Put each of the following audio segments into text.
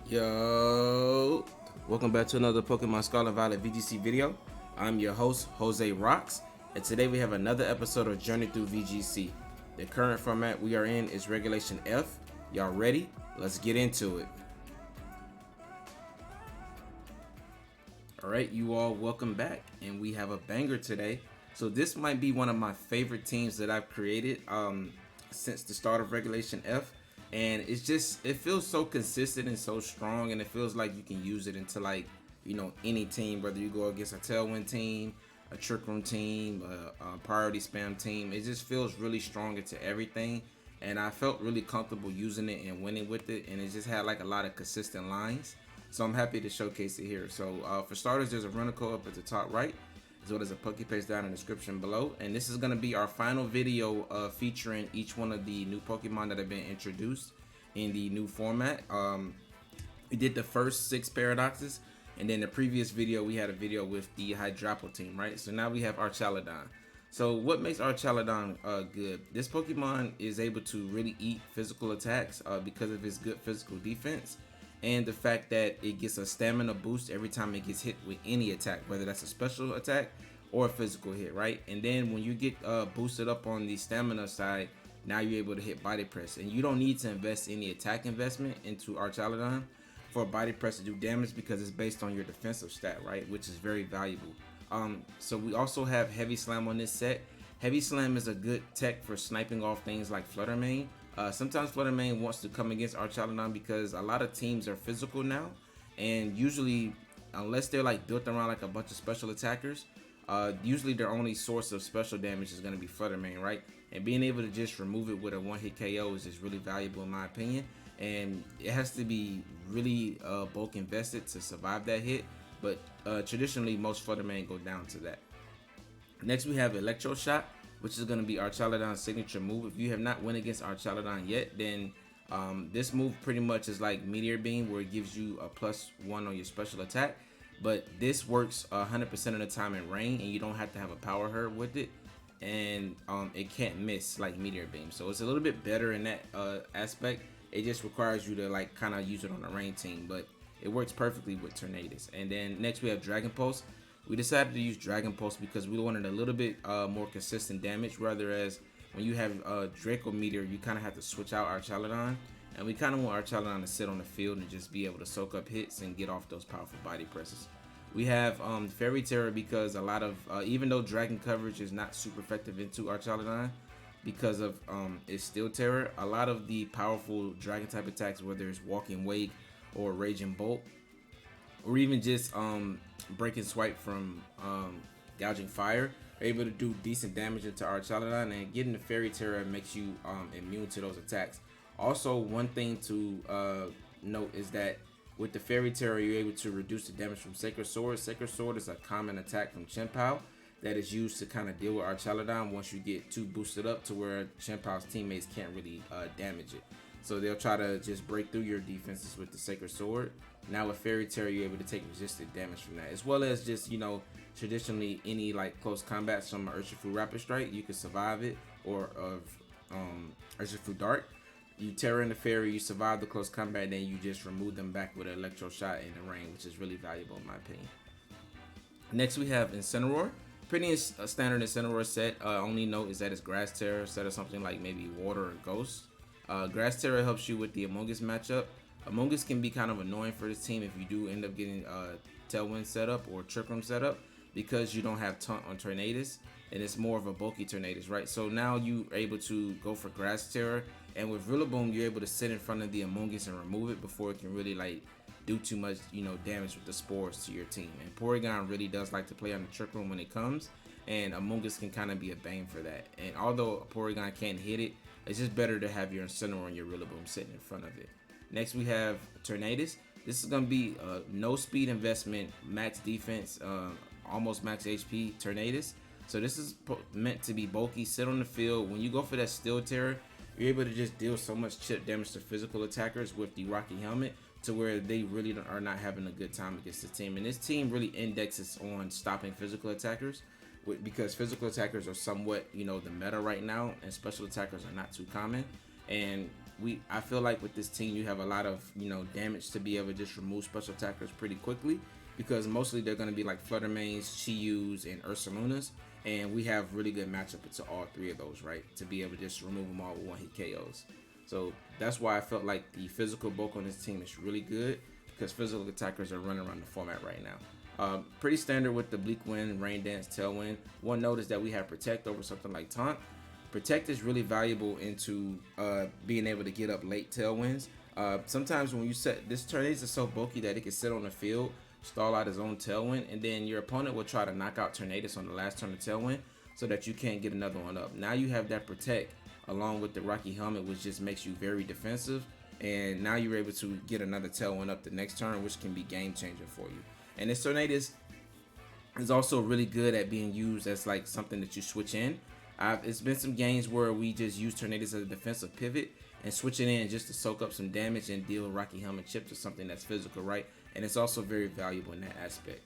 Yo, welcome back to another Pokemon Scarlet Violet VGC video. I'm your host, Jose Rocks, and today we have another episode of Journey Through VGC. The current format we are in is Regulation F. Y'all ready? Let's get into it. Alright, you all, welcome back, and we have a banger today. So this might be one of my favorite teams that I've created since the start of Regulation F. And it feels so consistent and so strong, and it feels like you can use it into, like, you know, any team, whether you go against a Tailwind team, a Trick Room team, a Priority Spam team. It just feels really strong into everything, and I felt really comfortable using it and winning with it, and it just had like a lot of consistent lines. So I'm happy to showcase it here. So for starters, there's a runner code up at the top right, as well as a Pokepaste down in the description below. And this is going to be our final video featuring each one of the new Pokemon that have been introduced in the new format. We did the first 6 paradoxes, and then the previous video we had a video with the Hydrapple team, right? So now we have Archaludon. So what makes Archaludon good? This Pokemon is able to really eat physical attacks because of its good physical defense, and the fact that it gets a stamina boost every time it gets hit with any attack, whether that's a special attack or a physical hit, right? And then when you get boosted up on the stamina side, now you're able to hit Body Press, and you don't need to invest any attack investment into Archaludon for Body Press to do damage because it's based on your defensive stat, right? Which is very valuable. So we also have Heavy Slam on this set. Heavy Slam is a good tech for sniping off things like Flutter Mane. Sometimes Flutter Mane wants to come against Archaludon because a lot of teams are physical now, and usually, unless they're like built around like a bunch of special attackers, usually their only source of special damage is going to be Flutter Mane, right? And being able to just remove it with a one-hit KO is just really valuable in my opinion, and it has to be really bulk invested to survive that hit, but traditionally most Flutter Mane go down to that. Next we have Electro Shot, which is going to be Archaludon's signature move. If you have not went against Archaludon yet, then this move pretty much is like Meteor Beam, where it gives you a +1 on your special attack. But this works 100% of the time in rain, and you don't have to have a power herb with it, and it can't miss like Meteor Beam. So it's a little bit better in that aspect. It just requires you to like kind of use it on a rain team, but it works perfectly with Tornadus. And then next we have Dragon Pulse. We decided to use Dragon Pulse because we wanted a little bit more consistent damage, whereas when you have Draco Meteor, you kind of have to switch out Archaludon, and we kind of want Archaludon to sit on the field and just be able to soak up hits and get off those powerful body presses. We have Fairy Tera because a lot of, even though Dragon coverage is not super effective into Archaludon because of its Steel Terror, a lot of the powerful Dragon type attacks, whether it's Walking Wake or Raging Bolt, or even just Breaking Swipe from Gouging Fire, are able to do decent damage into Archaludon, and getting the Fairy Tera makes you immune to those attacks. Also, one thing to note is that with the Fairy Tera, you're able to reduce the damage from Sacred Sword. Sacred Sword is a common attack from Chien-Pao that is used to kind of deal with Archaludon once you get too boosted up to where Chien-Pao's teammates can't really damage it. So they'll try to just break through your defenses with the Sacred Sword. Now with Fairy Tera, you're able to take resisted damage from that, as well as just, you know, traditionally any like close combats from Urshifu Rapid Strike, you can survive it, or of Urshifu Dark. You Tera in the Fairy, you survive the close combat, then you just remove them back with an Electro Shot in the rain, which is really valuable in my opinion. Next we have Incineroar. Pretty standard Incineroar set. Only note is that it's Grass Tera instead of something like maybe Water or Ghost. Grass Tera helps you with the Among Us matchup. Among Us can be kind of annoying for this team if you do end up getting Tailwind setup or Trick Room setup, because you don't have Taunt on Tornadus, and it's more of a bulky Tornadus, right? So now you're able to go for Grass Tera, and with Rillaboom, you're able to sit in front of the Among Us and remove it before it can really like do too much, you know, damage with the spores to your team. And Porygon really does like to play on the Trick Room when it comes, and Among Us can kind of be a bane for that. And although Porygon can't hit it, it's just better to have your Incineroar and your Rillaboom sitting in front of it. Next we have Tornadus. This is going to be no speed investment, max defense, almost max HP Tornadus. So this is meant to be bulky, sit on the field. When you go for that Steel Terror, you're able to just deal so much chip damage to physical attackers with the Rocky Helmet, to where they really are not having a good time against the team. And this team really indexes on stopping physical attackers, because physical attackers are somewhat, you know, the meta right now, and special attackers are not too common. And I feel like with this team you have a lot of damage to be able to just remove special attackers pretty quickly, because mostly they're going to be like Fluttermanes, Chiyus, and Ursalunas, and we have really good matchup into all three of those, right? To be able to just remove them all with one hit KOs. So that's why I felt like the physical bulk on this team is really good, because physical attackers are running around the format right now. Pretty standard with the Bleak Wind, Rain Dance, Tailwind. One note is that we have Protect over something like Taunt. Protect is really valuable into being able to get up late Tailwinds. Sometimes when you set this, Tornadus is so bulky that it can sit on the field, stall out his own Tailwind, and then your opponent will try to knock out Tornadus on the last turn of Tailwind so that you can't get another one up. Now you have that Protect along with the Rocky Helmet, which just makes you very defensive, and now you're able to get another Tailwind up the next turn, which can be game changing for you. And this Tornadus is also really good at being used as like something that you switch in. It's been some games where we just use Tornadus as a defensive pivot and switch it in just to soak up some damage and deal Rocky Helmet chips or something that's physical, right? And it's also very valuable in that aspect.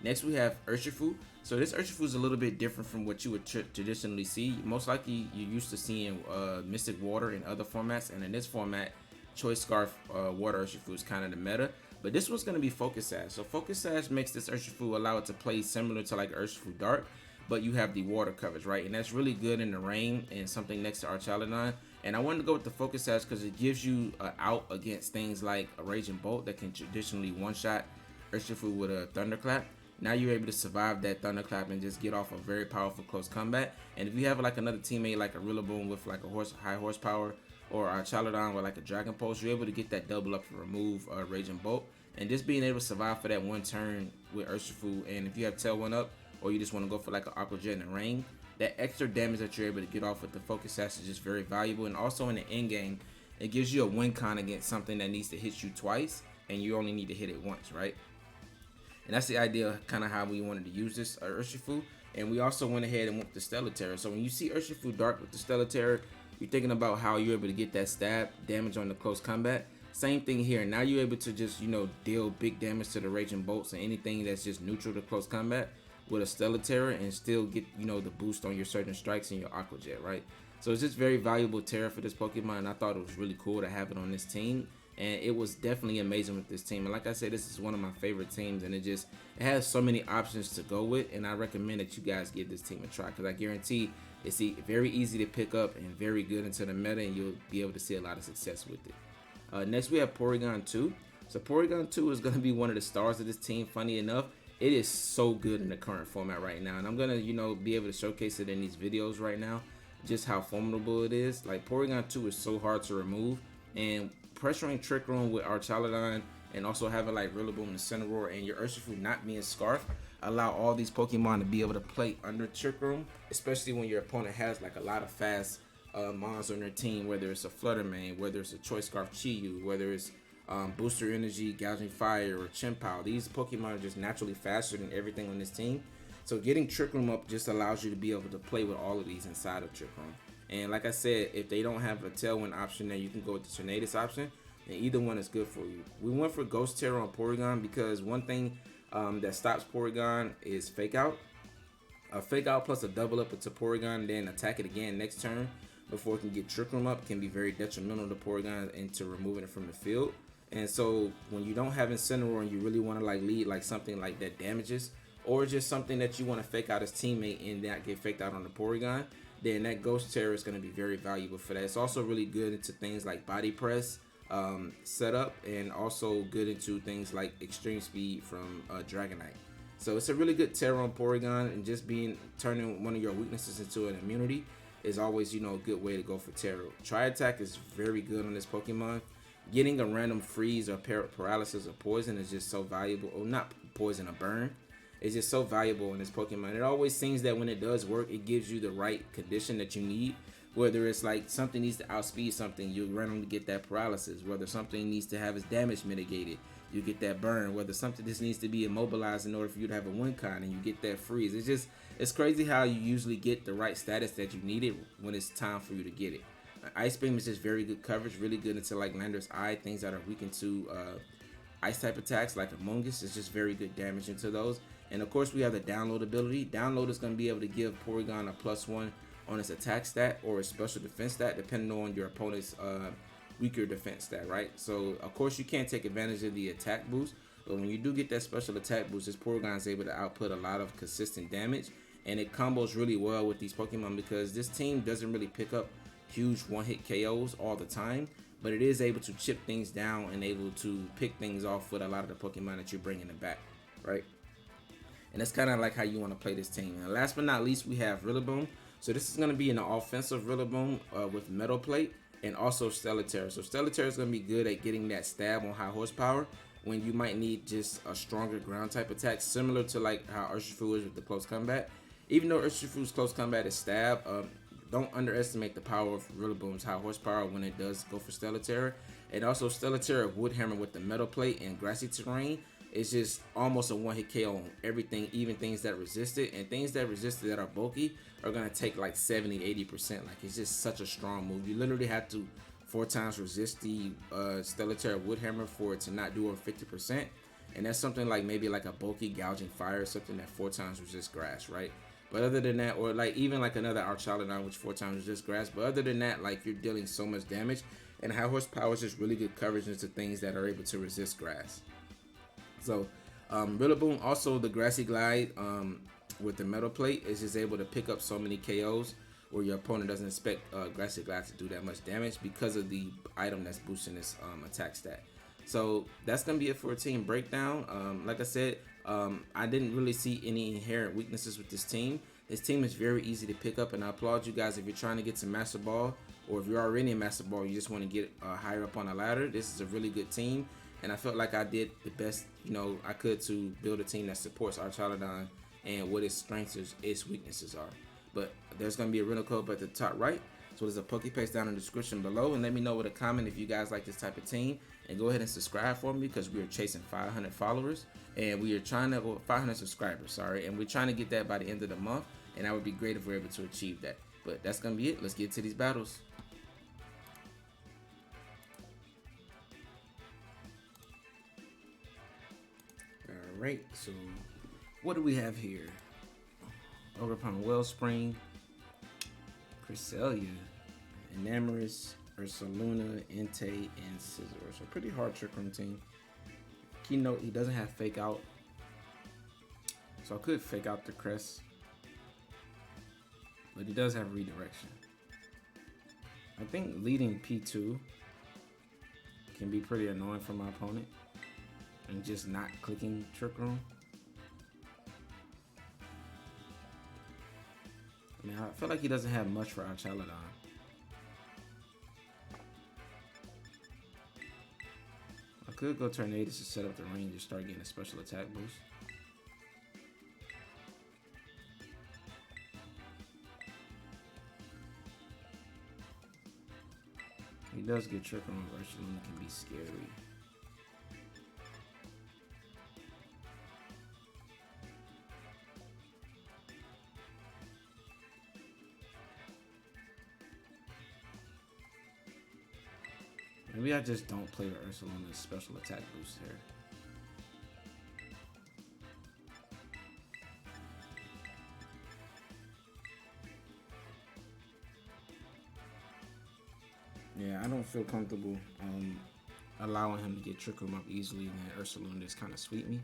Next we have Urshifu. So this Urshifu is a little bit different from what you would traditionally see. Most likely you're used to seeing Mystic Water in other formats, and in this format, Choice Scarf Water Urshifu is kind of the meta. But this one's going to be Focus Sash. So Focus Sash makes this Urshifu allow it to play similar to like Urshifu Dark, but you have the water coverage, right? And that's really good in the rain and something next to Archaludon. And I wanted to go with the Focus Sash because it gives you an out against things like a Raging Bolt that can traditionally one-shot Urshifu with a Thunderclap. Now you're able to survive that Thunderclap and just get off a very powerful close combat. And if you have like another teammate like a Rillaboom with like a high horsepower, or Archaludon with like a Dragon Pulse, you're able to get that double up to remove Raging Bolt. And just being able to survive for that one turn with Urshifu, and if you have Tailwind up, or you just want to go for like an Aqua Jet and Rain, that extra damage that you're able to get off with the Focus Sash is just very valuable. And also in the end game, it gives you a win con against something that needs to hit you twice, and you only need to hit it once, right? And that's the idea, kind of how we wanted to use this Urshifu. And we also went ahead and went with the Stellar Tera. So when you see Urshifu Dark with the Stellar Tera, you're thinking about how you're able to get that stab damage on the close combat. Same thing here. Now you're able to just deal big damage to the Raging Bolts and anything that's just neutral to close combat with a Stellar Tera, and still get the boost on your certain strikes and your Aqua Jet, right? So it's just very valuable Tera for this Pokemon, and I thought it was really cool to have it on this team, and it was definitely amazing with this team. And like I said, this is one of my favorite teams, and it has so many options to go with, and I recommend that you guys give this team a try, because I guarantee it's very easy to pick up and very good into the meta, and you'll be able to see a lot of success with it. Next we have Porygon 2. So Porygon 2 is going to be one of the stars of this team. Funny enough, it is so good in the current format right now, and I'm gonna be able to showcase it in these videos right now, just how formidable it is. Like, Porygon 2 is so hard to remove, and pressuring Trick Room with Archaludon, and also having like Rillaboom and Incineroar, and your Urshifu not being Scarf, allow all these Pokemon to be able to play under Trick Room, especially when your opponent has like a lot of fast mons on their team, whether it's a Fluttermane, whether it's a Choice Scarf Chiyu, whether it's Booster Energy, Gouging Fire, or Chimpow. These Pokemon are just naturally faster than everything on this team. So getting Trick Room up just allows you to be able to play with all of these inside of Trick Room. And like I said, if they don't have a Tailwind option, then you can go with the Tornadus option, and either one is good for you. We went for Ghost Tera on Porygon because one thing that stops Porygon is Fake Out. A Fake Out plus a double up into Porygon, then attack it again next turn before it can get Trick Room up can be very detrimental to Porygon into removing it from the field. And so when you don't have Incineroar and you really want to like lead like something like that damages, or just something that you want to fake out his teammate and not get faked out on the Porygon, then that Ghost Tera is going to be very valuable for that. It's also really good into things like Body Press setup, and also good into things like Extreme Speed from Dragonite. So it's a really good Tera on Porygon, and just turning one of your weaknesses into an immunity is always a good way to go for Tera. Tri Attack is very good on this Pokemon. Getting a random freeze or paralysis or poison is just so valuable. Or not poison, a burn. It's just so valuable in this Pokemon. It always seems that when it does work, it gives you the right condition that you need. Whether it's like something needs to outspeed something, you randomly get that paralysis. Whether something needs to have its damage mitigated, you get that burn. Whether something just needs to be immobilized in order for you to have a win con, and you get that freeze. It's crazy how you usually get the right status that you needed when it's time for you to get it. Ice Beam is just very good coverage, really good into like Lander's Eye, things that are weak into ice type attacks like Among Us. Is just very good damage into those. And of course we have the download ability. Download is going to be able to give Porygon a +1 on its attack stat or its special defense stat, depending on your opponent's weaker defense stat, right? So of course you can't take advantage of the attack boost, but when you do get that special attack boost, this Porygon is able to output a lot of consistent damage, and it combos really well with these Pokemon because this team doesn't really pick up huge one-hit KOs all the time, but it is able to chip things down and able to pick things off with a lot of the Pokemon that you're bringing it back, right? And that's kind of like how you want to play this team. And last but not least, we have Rillaboom. So this is going to be an offensive Rillaboom with Metal Plate and also Stellar Tera. So Stellar Tera is going to be good at getting that stab on high horsepower when you might need just a stronger ground type attack, similar to like how Urshifu is with the close combat. Even though Urshifu's close combat is stab, don't underestimate the power of Rillaboom's high horsepower when it does go for Stellar Tera. And also Stellar Tera Wood Hammer with the Metal Plate and grassy terrain. It's just almost a one-hit KO on everything, even things that resist it. And things that resist it that are bulky are going to take like 70-80%. Like, it's just such a strong move. You literally have to 4 times resist the Stellar Tera Wood Hammer for it to not do over 50%. And that's something like maybe like a bulky Gouging Fire, something that 4 times resists grass, right? But other than that, or like even like another Archaludon, which 4 times resists grass. But other than that, like, you're dealing so much damage. And high horsepower is just really good coverage into things that are able to resist grass. So Rillaboom, also the Grassy Glide with the Metal Plate, is just able to pick up so many KOs where your opponent doesn't expect Grassy Glide to do that much damage because of the item that's boosting this attack stat. So that's going to be it for a team breakdown. Like I said, I didn't really see any inherent weaknesses with this team. This team is very easy to pick up, and I applaud you guys if you're trying to get to Master Ball, or if you're already in Master Ball, you just want to get higher up on the ladder. This is a really good team. And I felt like I did the best, I could to build a team that supports Archaludon and what its strengths is, its weaknesses are. But there's going to be a rental code at the top right. So there's a Pokepaste down in the description below. And let me know with a comment if you guys like this type of team. And go ahead and subscribe for me because we are chasing 500 followers. And we are trying to, 500 subscribers, sorry. And we're trying to get that by the end of the month. And that would be great if we're able to achieve that. But that's going to be it. Let's get to these battles. Alright, so what do we have here? Ogerpon Wellspring, Cresselia, Enamorous, Ursaluna, Entei, and Scizor. So pretty hard Trick Room team. Keynote, he doesn't have Fake Out. So I could Fake Out the Crest. But he does have Redirection. I think leading P2 can be pretty annoying for my opponent. And just not clicking Trick Room. I mean, I feel like he doesn't have much for Archaludon. I could go Tornadus to set up the range and start getting a special attack boost. He does get Trick Room, Urshifu can be scary. Maybe I just don't play the Ursaluna's special attack boost here. Yeah, I don't feel comfortable allowing him to get Trick Room up easily, and that Ursaluna just kind of sweep me.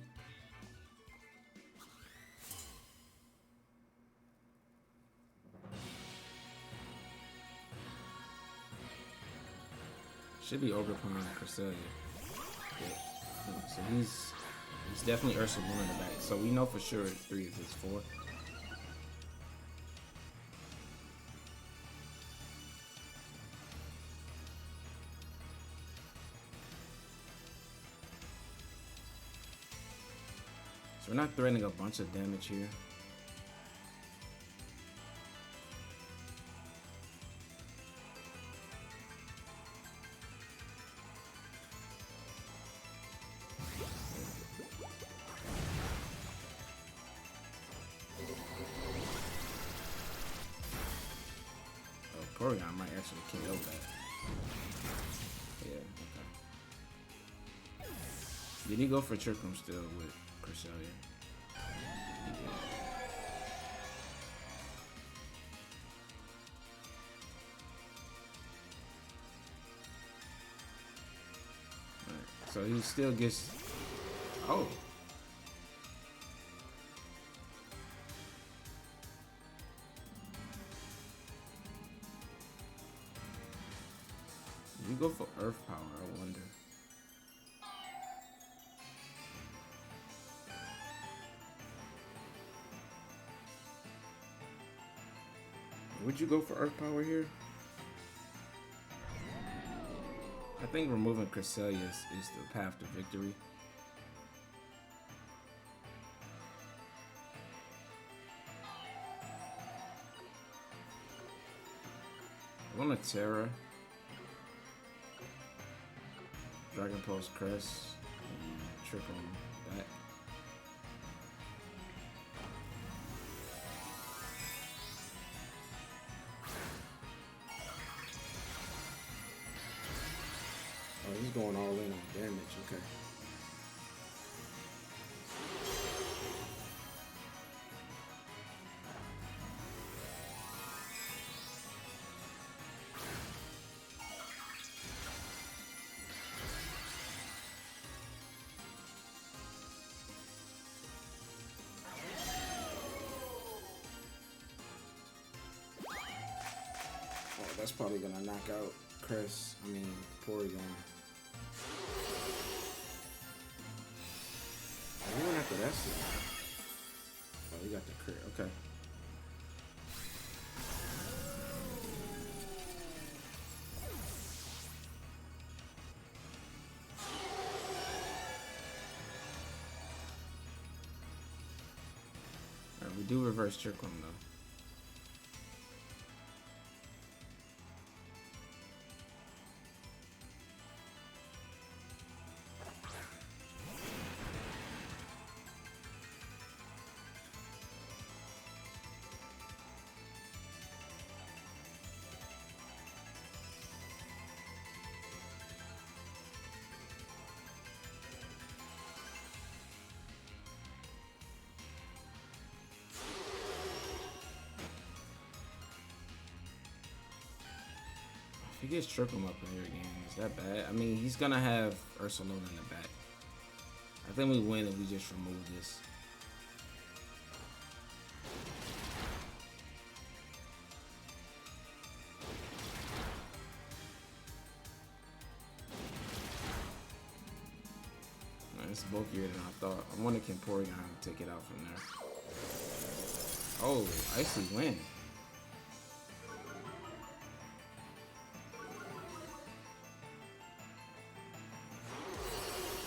Should be Ogerpon and Cresselia. Yeah. So he's definitely Ursaluna in the back. So we know for sure 3 of his 4. So we're not threatening a bunch of damage here. Porygon might actually KO that. Yeah, okay. Did he go for Trick Room still with Cresselia? He did. So he still gets. Oh. You go for Earth Power, I wonder. Would you go for Earth Power here? I think removing Cresselia is the path to victory. I want a Tera. Dragon Pulse Crest. And trick on back. Oh, he's going all in on damage, okay. Oh, that's probably gonna knock out Porygon. I went after that shit. Oh, you got the crit. Okay. Alright, we do reverse trick room though. If he gets trick room up in here again, is that bad? I mean, he's gonna have Urshifu in the back. I think we win if we just remove this. It's bulkier than I thought. I wonder can Porygon take it out from there. Oh, Icy Wind.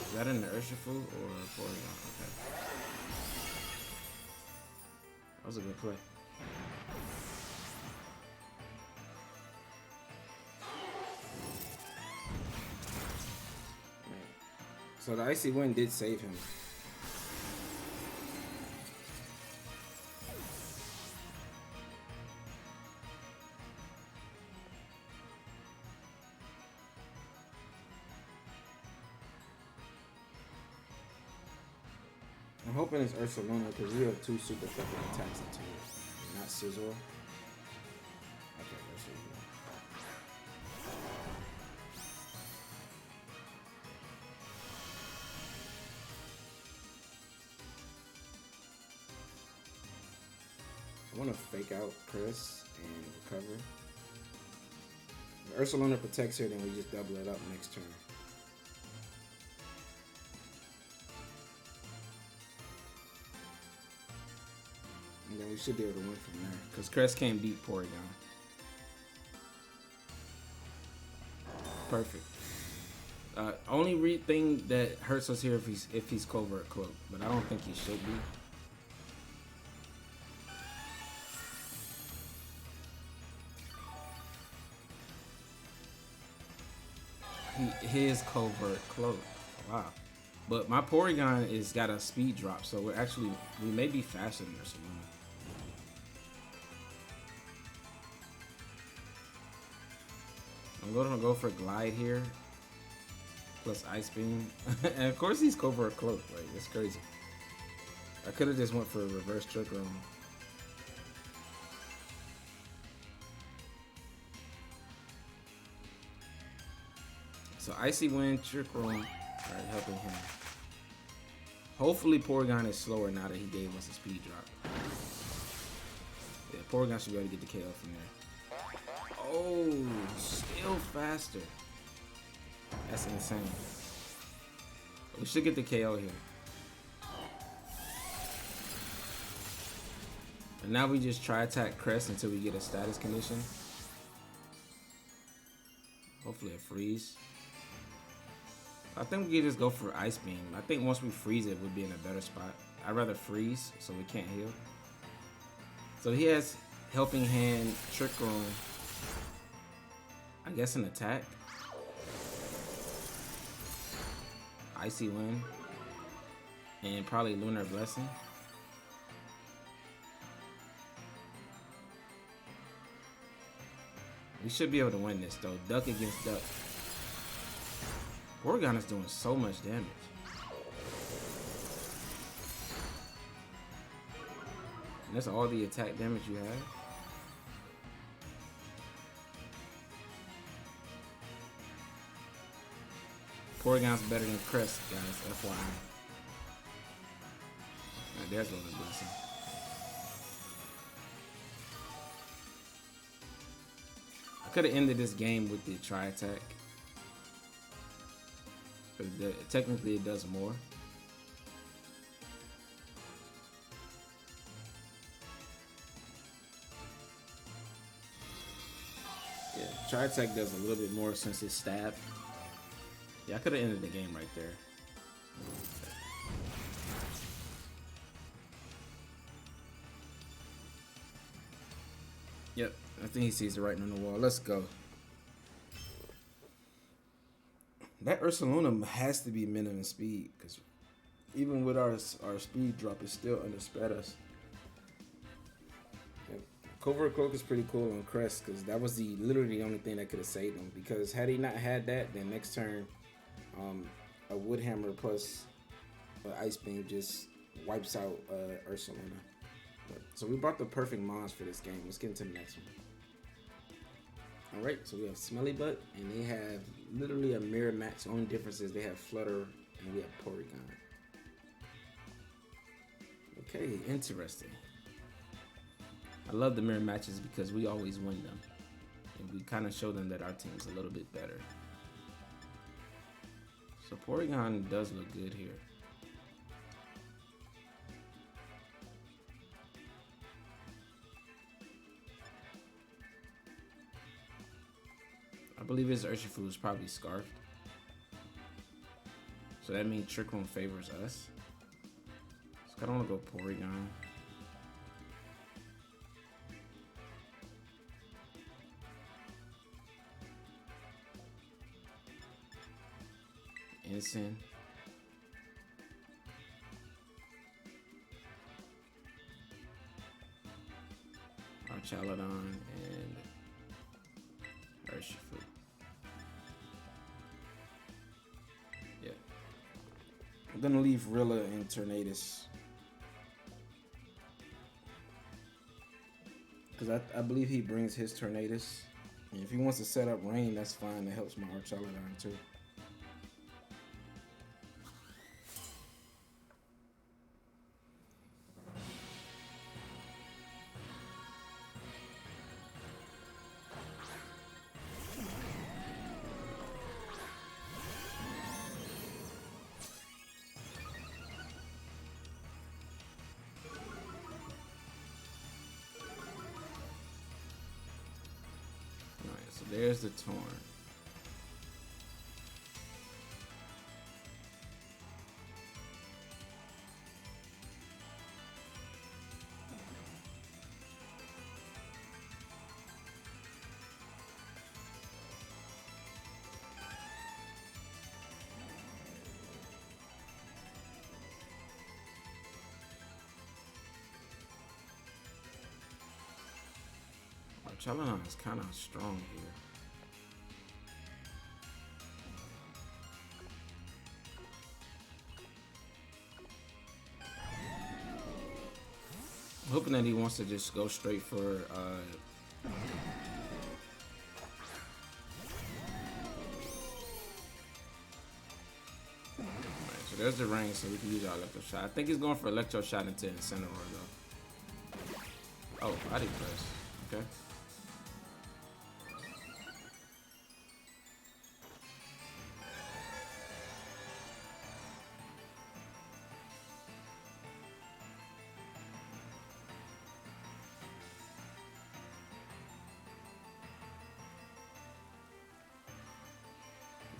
Is that in the Urshifu or Porygon? Okay. That was a good play. So the Icy Wind did save him. I'm hoping it's Urshifu because we have two super effective attacks into it. Not Scizor. Okay, Urshifu. I want to fake out Chris and recover. If Urshifu protects here, then we just double it up next turn. And then we should be able to win from there. Because Crest can't beat Porygon. Perfect. Only thing that hurts us here if he's Covert Cloak. But I don't think he should be. His Covert Cloak. Wow. But my Porygon is got a speed drop, so we may be faster than Urshifu. I'm gonna go for Glide here, plus Ice Beam, and of course he's Covert Cloak. Like, it's crazy. I could have just went for a reverse trick room. So Icy Wind, trick room. Alright, helping him. Hopefully Porygon is slower now that he gave us a speed drop. Yeah, Porygon should be able to get the KO from there. Oh, still faster. That's insane. We should get the KO here. And now we just try attack Crest until we get a status condition. Hopefully a freeze. I think we can just go for Ice Beam. I think once we freeze it, we'll be in a better spot. I'd rather freeze so we can't heal. So he has Helping Hand, Trick Room. I guess an attack. Icy Wind. And probably Lunar Blessing. We should be able to win this though. Duck against duck. Porygon is doing so much damage. And that's all the attack damage you have. Porygon's better than Crest, guys, FYI. Right, there's Lunar Blessing. I could have ended this game with the Tri Attack. But technically it does more. Yeah, Tri Attack does a little bit more since it's stab. Yeah, I could have ended the game right there. Yep, I think he sees the writing on the wall. Let's go. That Ursaluna has to be minimum speed, because even with our speed drop, it still undersped us. Covert Cloak is pretty cool on Crest, because that was literally the only thing that could have saved him. Because had he not had that, then next turn, a Wood Hammer plus Ice Beam just wipes out Ursaluna. So we brought the perfect mons for this game. Let's get into the next one. Alright, so we have Smelly Butt, and they have literally a mirror match. The only difference is they have Flutter, and we have Porygon. Okay, interesting. I love the mirror matches because we always win them. And we kind of show them that our team's a little bit better. So Porygon does look good here. I believe his Urshifu is probably Scarfed. So that means Trick Room favors us. So I don't want to go Porygon. Ensign. Archaludon and Urshifu. Yeah. I'm gonna leave Rilla and Tornadus. Because I believe he brings his Tornadus. And if he wants to set up Rain, that's fine. That helps my Archaludon too. There's the Torn. Archaludon is kind of strong here. I'm hoping that he wants to just go straight for So there's the range, so we can use our Electro Shot. I think he's going for Electro Shot into Incineroar though. Oh, body press. Okay.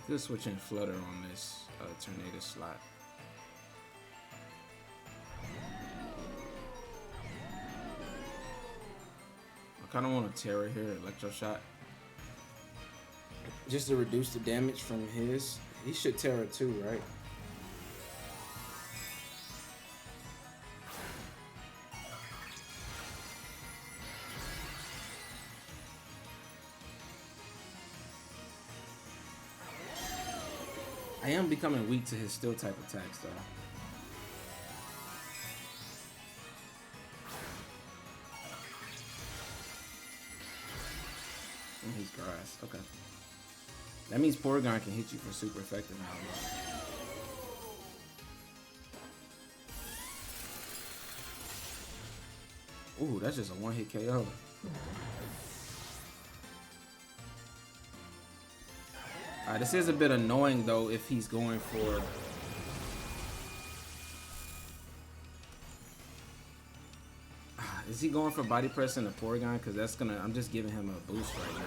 Could switch in Flutter on this Tornadus slot. I kind of want a Tera here, Electro Shot. Just to reduce the damage from his. He should Tera too, right? I am becoming weak to his steel type attacks though. And he's grass. Okay. That means Porygon can hit you for super effective now. Ooh, that's just a one-hit KO. This is a bit annoying though if he's going for is he going for body press in the Porygon? Because that's gonna, I'm just giving him a boost right now.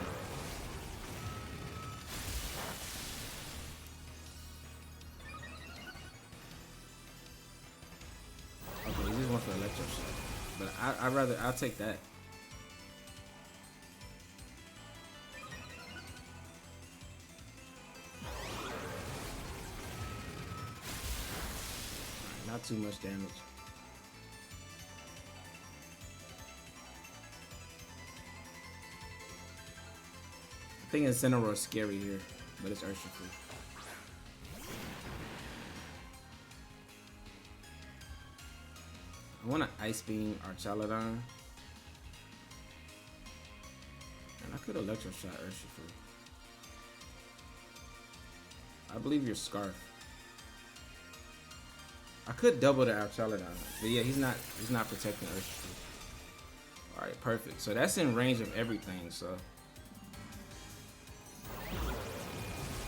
Okay, he just went for Electro Shot, but I'll take that. Not too much damage. I think Incineroar is scary here, but it's Urshifu. I want to Ice Beam Archaludon. And I could Electro Shot Urshifu. I believe you're Scarf. I could double the Archaludon, but yeah, he's not protecting Urshifu. Alright, perfect. So that's in range of everything, so.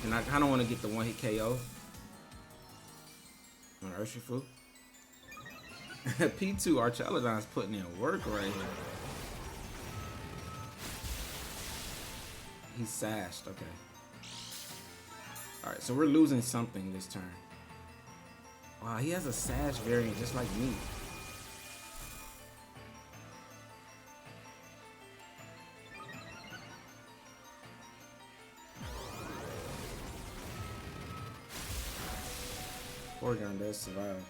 And I kinda wanna get the one hit KO on Urshifu. P2 Archaludon's putting in work right here. He's sashed, okay. Alright, so we're losing something this turn. Wow, he has a Sash variant just like me. Porygon does survive.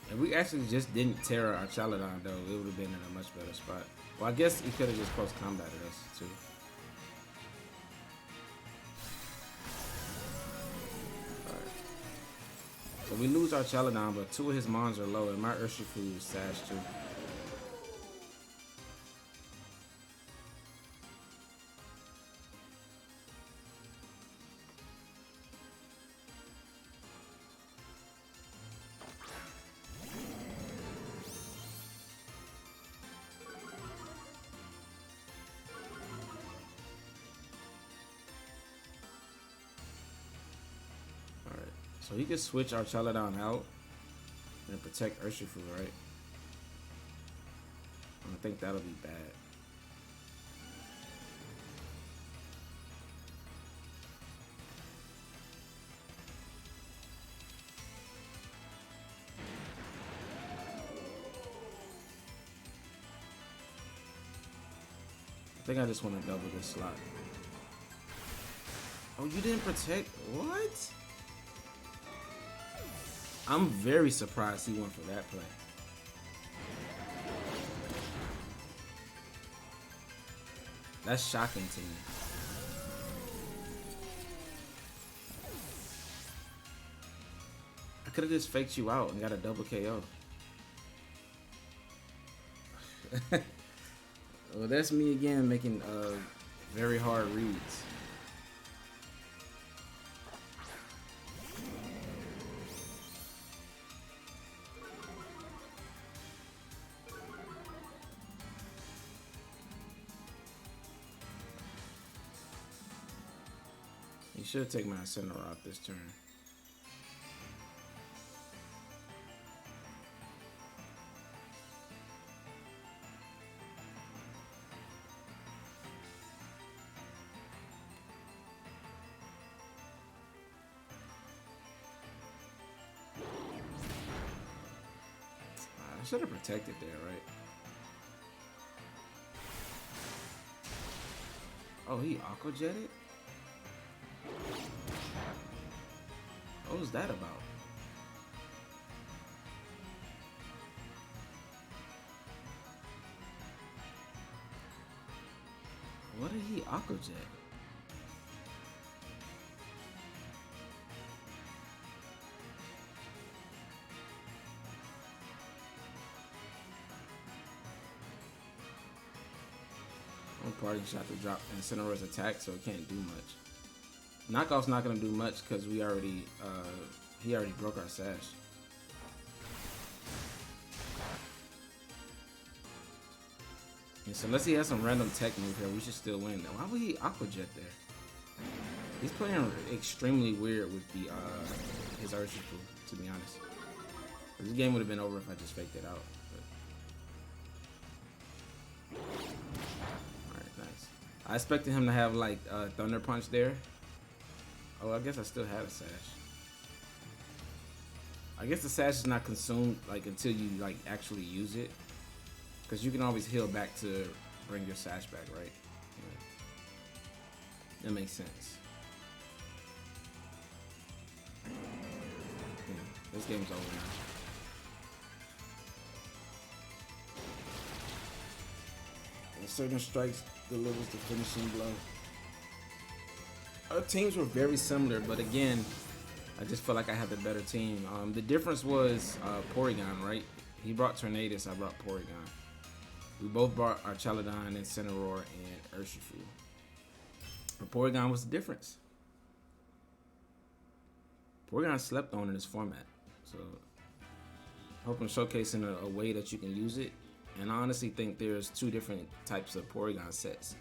If we actually just didn't Tera Archaludon though, it would have been in a much better spot. Well, I guess he could have just close combated us too. Alright. So we lose our Archaludon, but two of his mons are low, and my Urshifu is Sash too. So he can switch Archaludon out and protect Urshifu, right? I don't think that'll be bad. I think I just want to double this slot. Oh, you didn't protect? What? I'm very surprised he went for that play. That's shocking to me. I could have just faked you out and got a double KO. Well, that's me again making very hard reads. You should take my Incineroar out this turn. I should have protected there, right? Oh, he Aqua Jetted? What was that about? What did he Aqua Jet? Party shot to drop Incineroar's attack, so it can't do much. Knockoff's not gonna do much because we already he already broke our Sash. And so unless he has some random tech move here, we should still win. Why would he Aqua Jet there? He's playing extremely weird with the his Urshifu, to be honest. This game would have been over if I just faked it out. I expected him to have like Thunder Punch there. Oh, I guess I still had a Sash. I guess the Sash is not consumed like until you like actually use it, because you can always heal back to bring your Sash back, right? Yeah. That makes sense. Yeah, this game's over now. And certain strikes delivers the finishing blow. Our teams were very similar, but again, I just feel like I had the better team. The difference was Porygon, right? He brought Tornadus, I brought Porygon. We both brought Archaludon, Incineroar, and Urshifu. But Porygon was the difference. Porygon slept on in this format, so I hope I'm showcasing a way that you can use it. And I honestly think there's two different types of Porygon sets.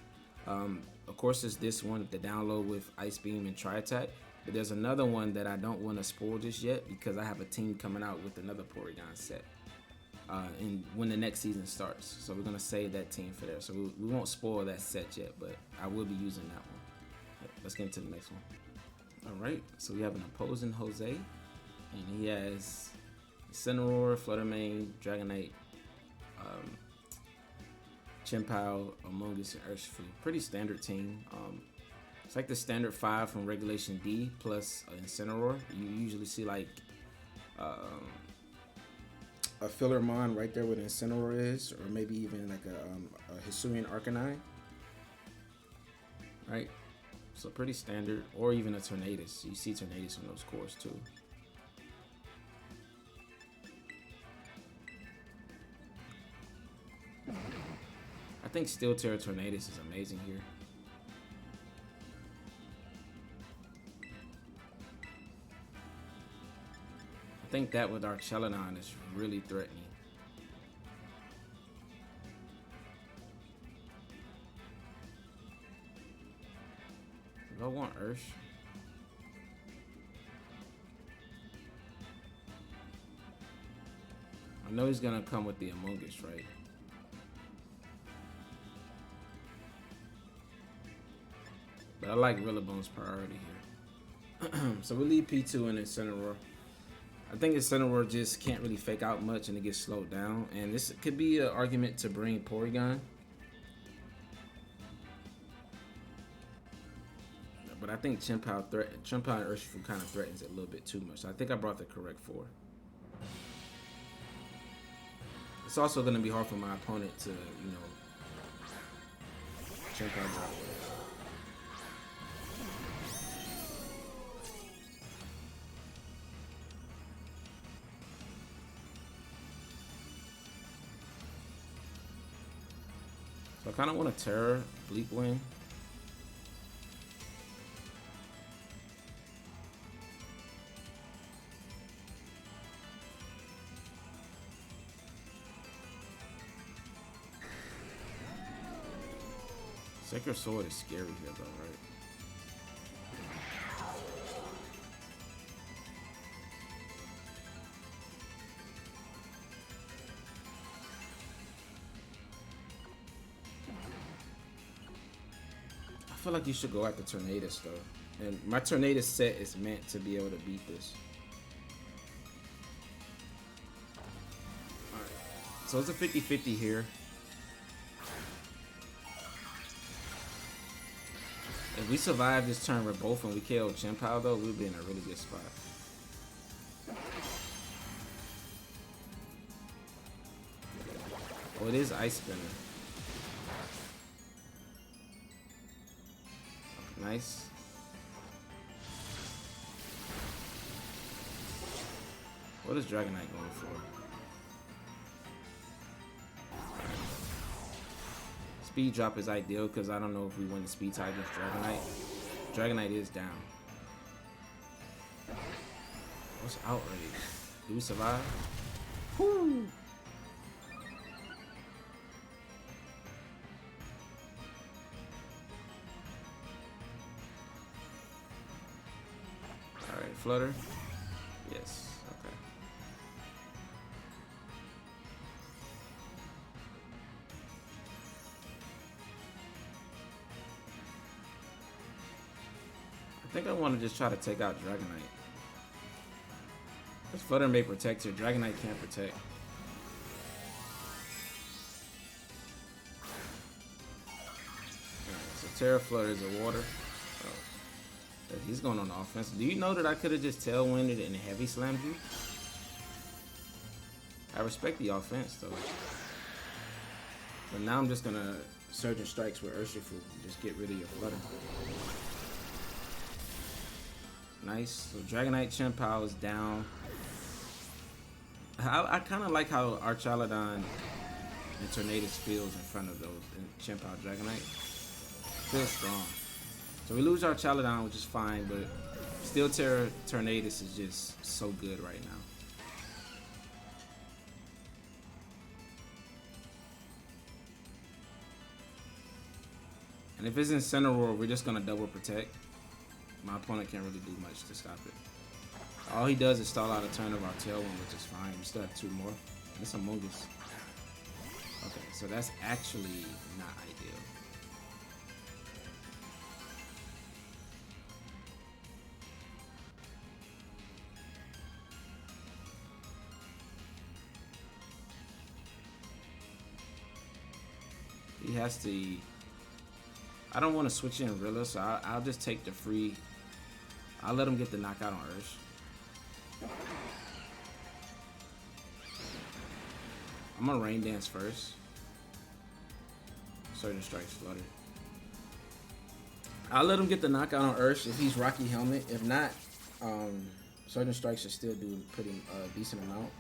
Of course, there's this one, the download with Ice Beam and Tri-Attack. But there's another one that I don't want to spoil just yet because I have a team coming out with another Porygon set. And when the next season starts. So we're going to save that team for there. So we won't spoil that set yet, but I will be using that one. Let's get into the next one. All right, so we have an opposing Jose. And he has Incineroar, Fluttermane, Dragonite, Chien-Pao, Among Us, and Urshifu. Pretty standard team. It's like the standard 5 from Regulation D plus Incineroar. You usually see like a filler mon right there where the Incineroar is, or maybe even like a Hisuian Arcanine. Right? So pretty standard, or even a Tornadus. You see Tornadus on those cores too. I think Steel Tera Tornadus is amazing here. I think that with Archaludon is really threatening. Do I want Ursh? I know he's gonna come with the Among Us, right? But I like Rillaboom's priority here. So we leave P2 and Incineroar. I think Incineroar just can't really fake out much and it gets slowed down. And this could be an argument to bring Porygon. But I think Chien-Pao and Urshifu kind of threatens it a little bit too much. So I think I brought the correct 4. It's also going to be hard for my opponent to, you know, Chien-Pao drop. So I kind of want to Tera Bleak Wing. Sacred Sword is scary here though, right? I feel like you should go after Tornadus though. And my Tornadus set is meant to be able to beat this. Alright. So it's a 50-50 here. If we survive this turn with both and we KO Chien-Pao though, we'll be in a really good spot. Oh, it is Ice Spinner. Nice. What is Dragonite going for? Speed drop is ideal because I don't know if we win the speed tie against Dragonite. Dragonite is down. What's outrage? Do we survive? Woo! Alright, Flutter. Yes. Okay. I think I want to just try to take out Dragonite. This Flutter may protect her. Dragonite can't protect. Alright, so Tera Flutter is a water. Oh, he's going on the offense. Do you know that I could have just tailwinded and heavy slammed you? I respect the offense though. But now I'm just gonna Surging Strikes with Urshifu and just get rid of your Flutter. Nice. So Dragonite Chien-Pao is down. I kind of like how Archaludon and Tornadus feels in front of those Chien-Pao Dragonite. Feels strong. So we lose Archaludon, which is fine, but still Tornadus is just so good right now. And if it's Incineroar, we're just gonna double protect. My opponent can't really do much to stop it. All he does is stall out a turn of our Tailwind, which is fine. We still have 2 more. It's Among Us. Okay, so that's actually not ideal. He has to... I don't want to switch in Rilla, so I'll just take the free... I'll let him get the knockout on Ursh. I'm gonna Rain Dance first. Surging Strikes Flutter. I'll let him get the knockout on Ursh if he's Rocky Helmet. If not, Surging Strikes should still do a pretty decent amount.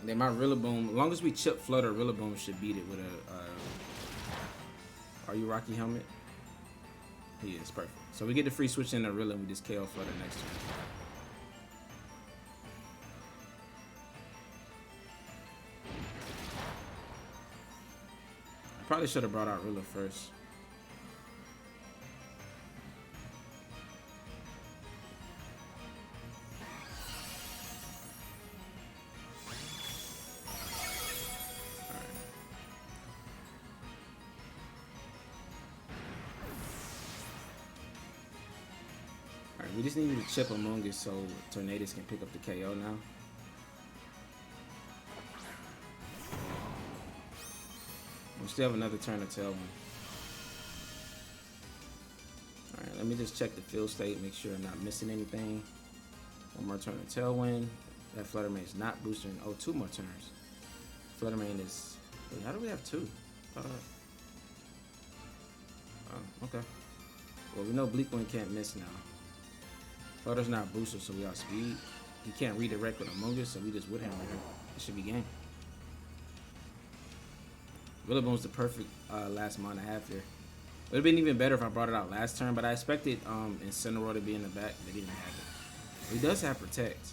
And then my Rillaboom, as long as we chip Flutter, Rillaboom should beat it with a... Are you Rocky Helmet? He is, perfect. So we get the free switch in the Rilla and we just KO Flutter next turn. I probably should have brought out Rilla first. We just needed to chip Among Us so Tornadus can pick up the KO now. We still have another turn of Tailwind. Alright, let me just check the field state, make sure I'm not missing anything. One more turn of Tailwind. That Flutter Mane is not boosting. Oh, 2 more turns. Flutter Mane is... Wait, how do we have 2? Oh, okay. Well, we know Bleak Wing can't miss now. Flutter's not boosted, so we got speed. He can't redirect with Among Us, so we just Woodhammer here. It should be game. Rillaboom's the perfect last mon to have here. It would have been even better if I brought it out last turn, but I expected Incineroar to be in the back, but he didn't have it. He does have Protect.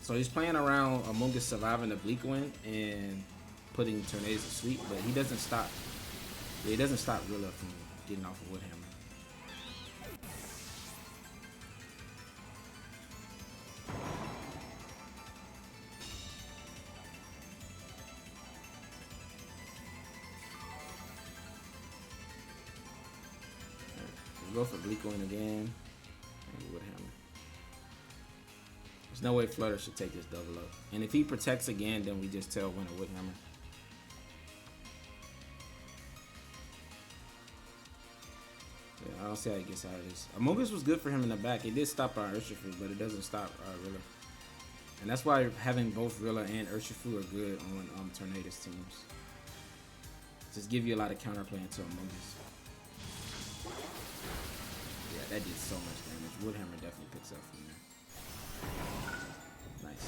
So he's playing around Among Us surviving the Bleak Wind and putting Tornadus to sleep, but he doesn't stop. Yeah, he doesn't stop Rilla from getting off of Woodhammer. Go for Bleak Wind again. And Woodhammer. There's no way Flutter should take this double up. And if he protects again, then we just tell Win a Woodhammer. Yeah, I don't see how he gets out of this. Among Us was good for him in the back. It did stop our Urshifu, but it doesn't stop Rilla. And that's why having both Rilla and Urshifu are good on Tornadus teams. Just give you a lot of counterplay into Among Us. That did so much damage. Woodhammer definitely picks up from there. Nice.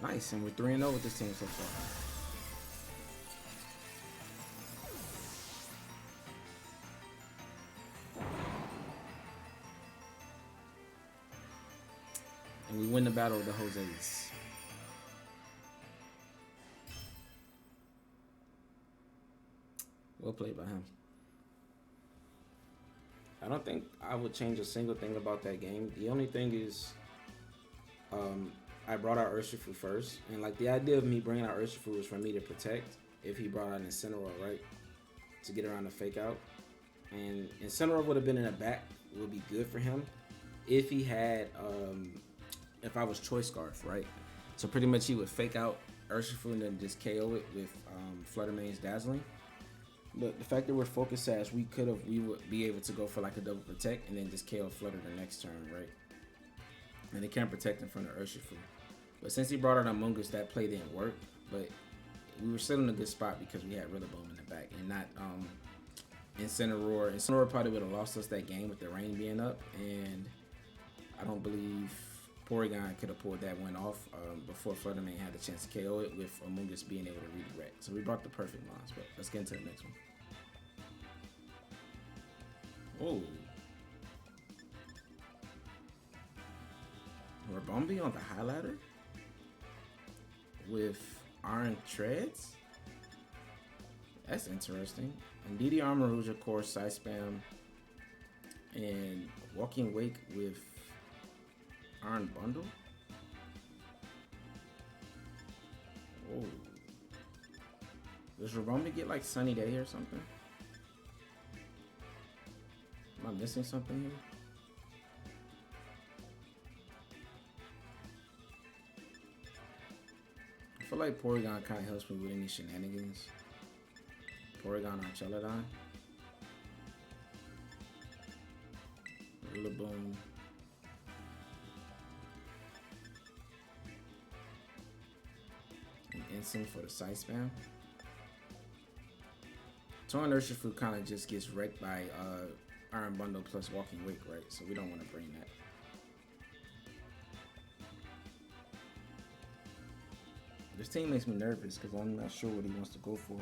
Nice, and we're 3-0 with this team so far. And we win the battle with the Jose's. Well played by him. I don't think I would change a single thing about that game. The only thing is, I brought out Urshifu first, and like the idea of me bringing out Urshifu was for me to protect if he brought out Incineroar, right, to get around the fake out. And Incineroar would have been in the back, would be good for him if he had, if I was Choice Scarf, right. So pretty much he would fake out Urshifu and then just KO it with Fluttermane's Dazzling. But the fact that we're Focus Sash, we would be able to go for like a double protect and then just KO Flutter the next turn, right? And they can't protect in front of Urshifu. But since he brought out Among Us, that play didn't work. But we were still in a good spot because we had Rillaboom in the back and not Incineroar. Incineroar probably would have lost us that game with the rain being up, and I don't believe Porygon could have pulled that one off before Fluttermane had the chance to KO it with Among Us being able to redirect. So we brought the perfect lines, but let's get into the next one. Oh. Rabombi on the high ladder with Iron Treads. That's interesting. And DD Armor Rouge, of course, Side Spam. And Walking Wake with Iron Bundle. Oh. Does Rabombi get like Sunny Day or something? Am I missing something here? I feel like Porygon kind of helps me with any shenanigans. Porygon Archaludon. Rillaboom. And Instinct for the side spam. Urshifu kind of just gets wrecked by Iron Bundle plus Walking Wake, right? So we don't want to bring that. This team makes me nervous because I'm not sure what he wants to go for.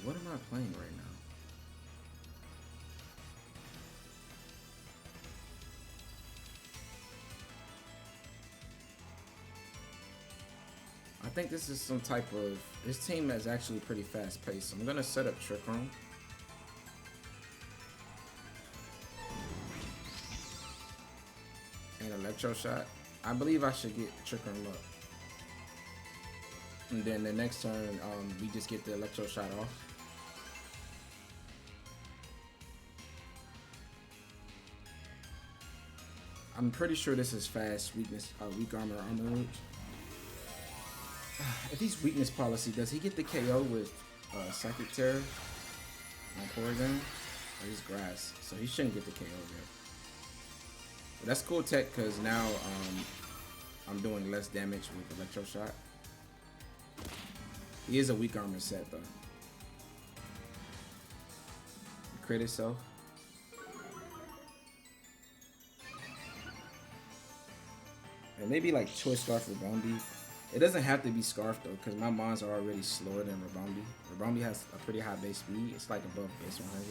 What am I playing right now? I think this is some type of... This team is actually pretty fast paced. So I'm going to set up Trick Room. And Electro Shot. I believe I should get Trick Room up. And then the next turn, we just get the Electro Shot off. I'm pretty sure this is fast weakness, weak armor root. If he's weakness policy, does he get the KO with Psychic Terror on Porygon? Or he's grass, so he shouldn't get the KO there. But that's cool tech because now I'm doing less damage with Electro Shot. He is a weak armor set though. Crit itself. And maybe like Choice Scarf Rabombi. It doesn't have to be Scarf though, because my mons are already slower than Rabombi. Rabombi has a pretty high base speed. It's like above base 100.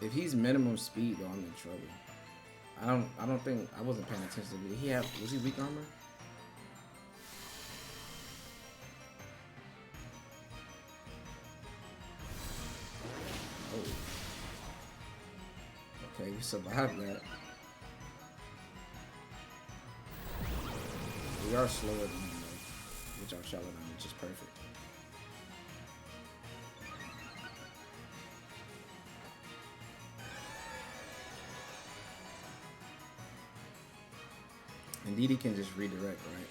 If he's minimum speed though, I'm in trouble. I don't think I wasn't paying attention. Did he have, was he weak armor? Oh. Okay, we survived that. We are slower than him though, which Archaludon, which is perfect. Indeed, he can just redirect, right?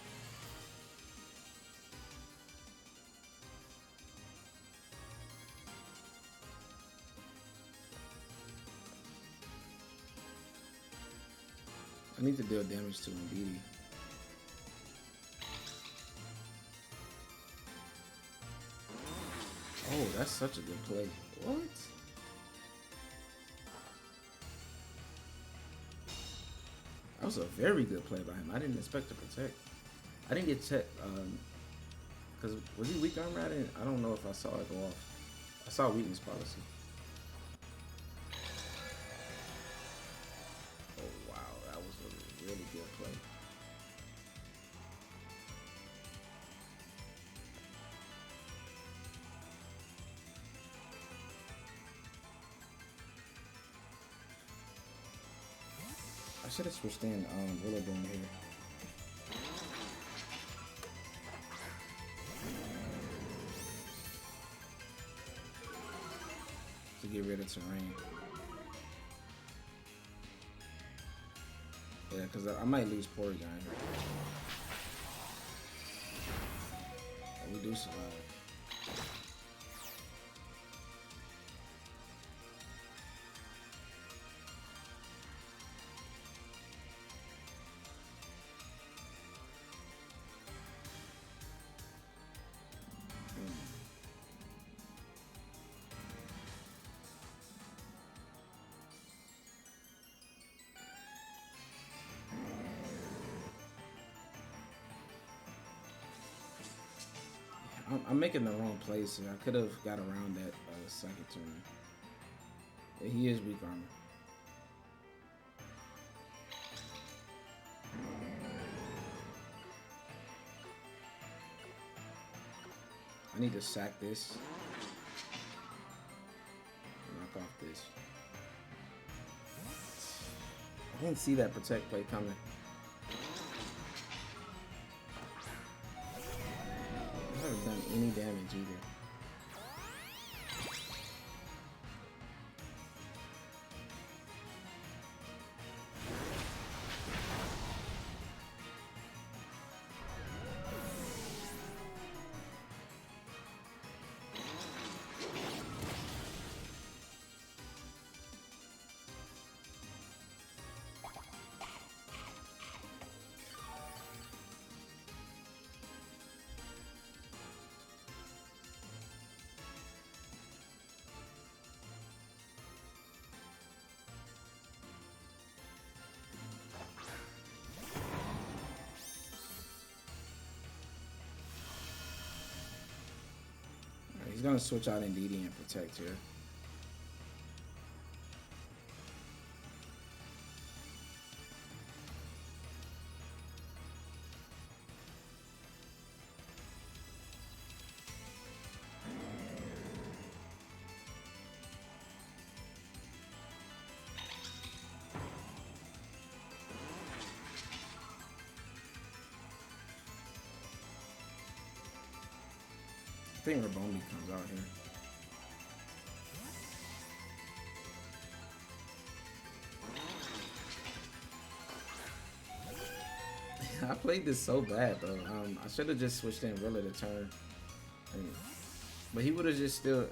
I need to deal damage to Indeed. Oh, that's such a good play. What? That was a very good play by him. I didn't expect to protect. I didn't get checked because was he weak armor? I don't know if I saw it go off. I saw weakness policy. Oh wow, that was a really good play. I should have switched in Rillaboom here. To get rid of terrain. Yeah, because I might lose Porygon here. But we do survive. I'm making the wrong place here. I could have got around that second turn. But he is weak armor. I need to sack this. Knock off this. I didn't see that protect play coming. I haven't done any damage either. He's gonna switch out Indeedee and protect here. I think Rabombi comes out here. I played this so bad though. I should have just switched in Rilla to turn. But he would have just still.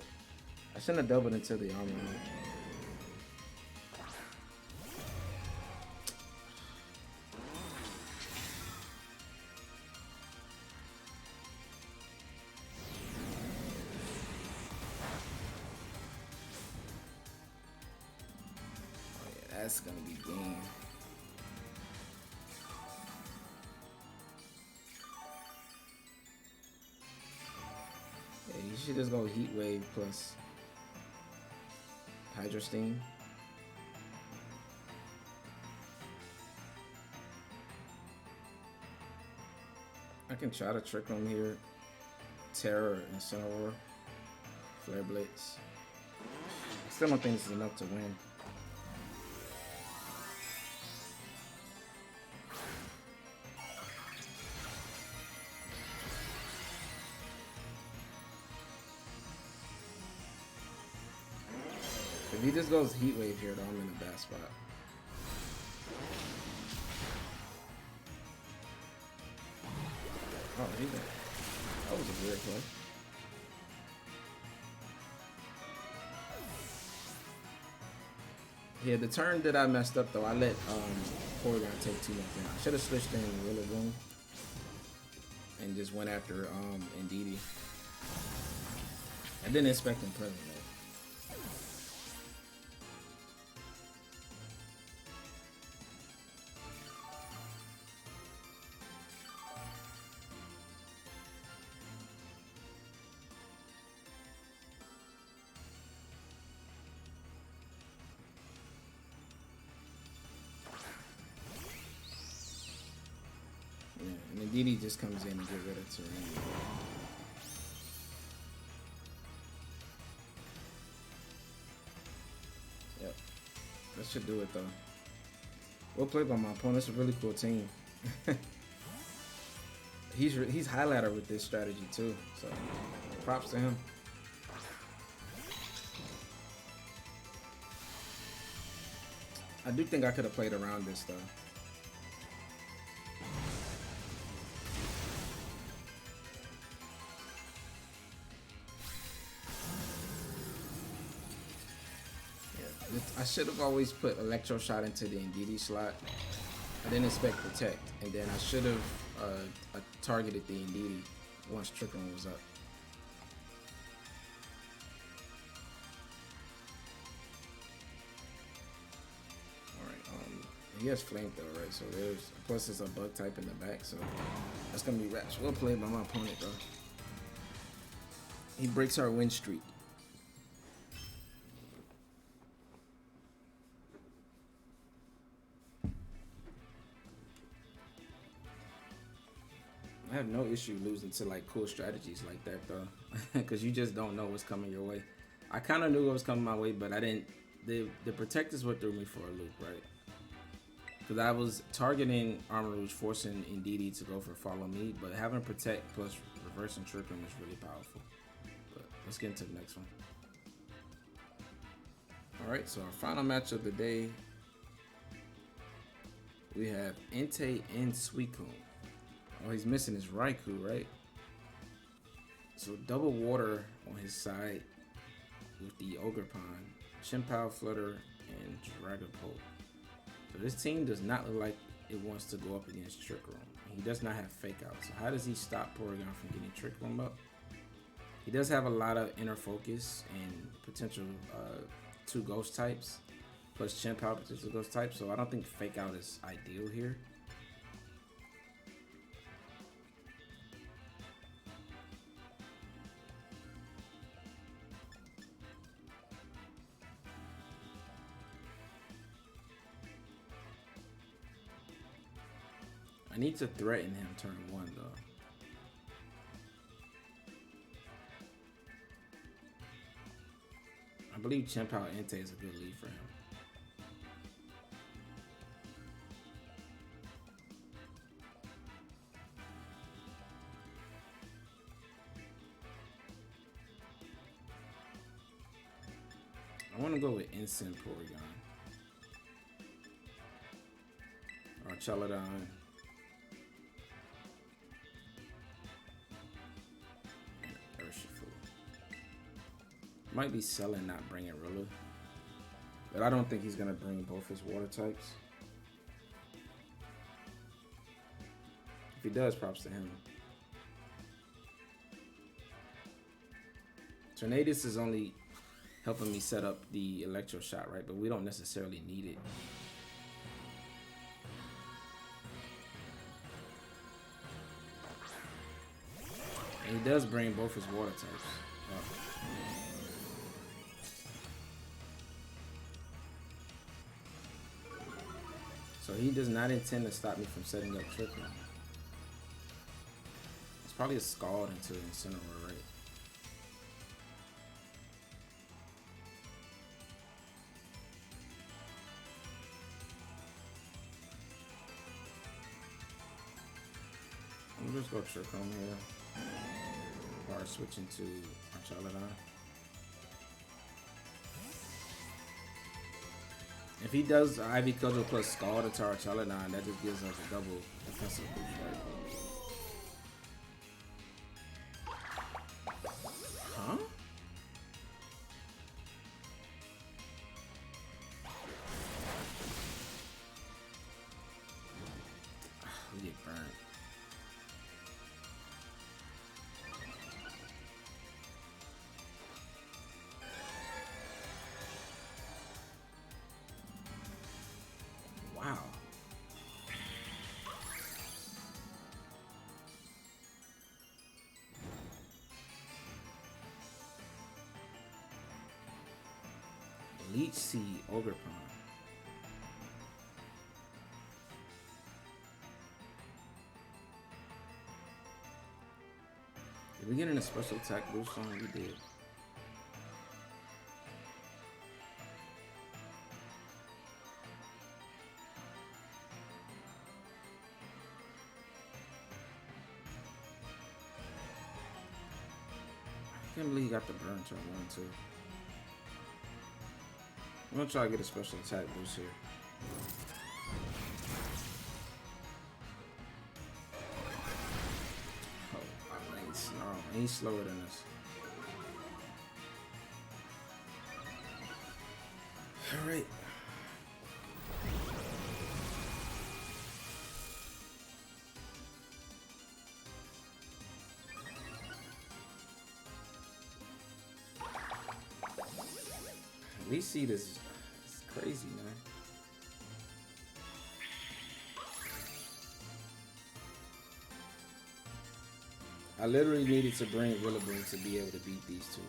I shouldn't have doubled into the armor. That's gonna be game. Yeah, you should just go Heat Wave plus Hydro Steam. I can try to trick him here. Tera and Incineroar. Flare Blitz. Still don't think this is enough to win. If he just goes Heat Wave here, though, I'm in a bad spot. Oh, that was a weird play. Yeah, the turn that I messed up, though, I let Porygon take too much damage. I should have switched in Rillaboom and just went after Indeedee. I didn't expect him present, though. And Indeedee just comes in and get rid of terrain. Yep. That should do it though. Well played by my opponent. It's a really cool team. He's highlighter with this strategy too. So props to him. I do think I could have played around this though. I should have always put Electro Shot into the Indeedee slot. I didn't expect Protect, and then I should have targeted the Indeedee once Trick Room was up. Alright, he has Flamethrower, right? So there's, plus there's a Bug type in the back, so that's gonna be rash. Well played by my opponent though. He breaks our win streak. I have no issue losing to like cool strategies like that though, because you just don't know what's coming your way. I kind of knew what was coming my way, but I didn't. The Protect is what threw me for a loop, right? Because I was targeting Armor Rouge, forcing Indeedee to go for Follow Me, but having Protect plus Reverse and Trick Room is really powerful. But let's get into the next one. All right, so our final match of the day, we have Entei and Suicune. Oh, he's missing his Raikou, right? So double water on his side with the Ogerpon, Chimpow, Flutter, and Dragapult. So this team does not look like it wants to go up against Trick Room. He does not have Fake Out. So how does he stop Porygon from getting Trick Room up? He does have a lot of Inner Focus and potential 2 Ghost types, plus Chimpow potential Ghost types. So I don't think Fake Out is ideal here. I need to threaten him turn 1 though. I believe Chimpow Entei is a good lead for him. I want to go with Instant Porygon. Archaludon. Urshifu. Might be selling, not bringing Rilla. But I don't think he's gonna bring both his water types. If he does, props to him. Tornadus is only helping me set up the Electro Shot, right? But we don't necessarily need it. And he does bring both his water types up. So he does not intend to stop me from setting up Trick Room. It's probably a Scald into Incineroar, right? I'm just go Trick Room here. Or switching to Archaludon. If he does Ivy Cudgel plus Scald into Archaludon, that just gives us a double defensive boost, right? Huh? We get burned. Wow. Leech Seed, Ogre Pond. Did we get in a special attack boost on? We did. I can't believe he got the burn turn 1 too. I'm gonna try to get a special attack boost here. Oh, he's slower than us. Alright. We see this. It's crazy, man. I literally needed to bring Rillaboom to be able to beat these two.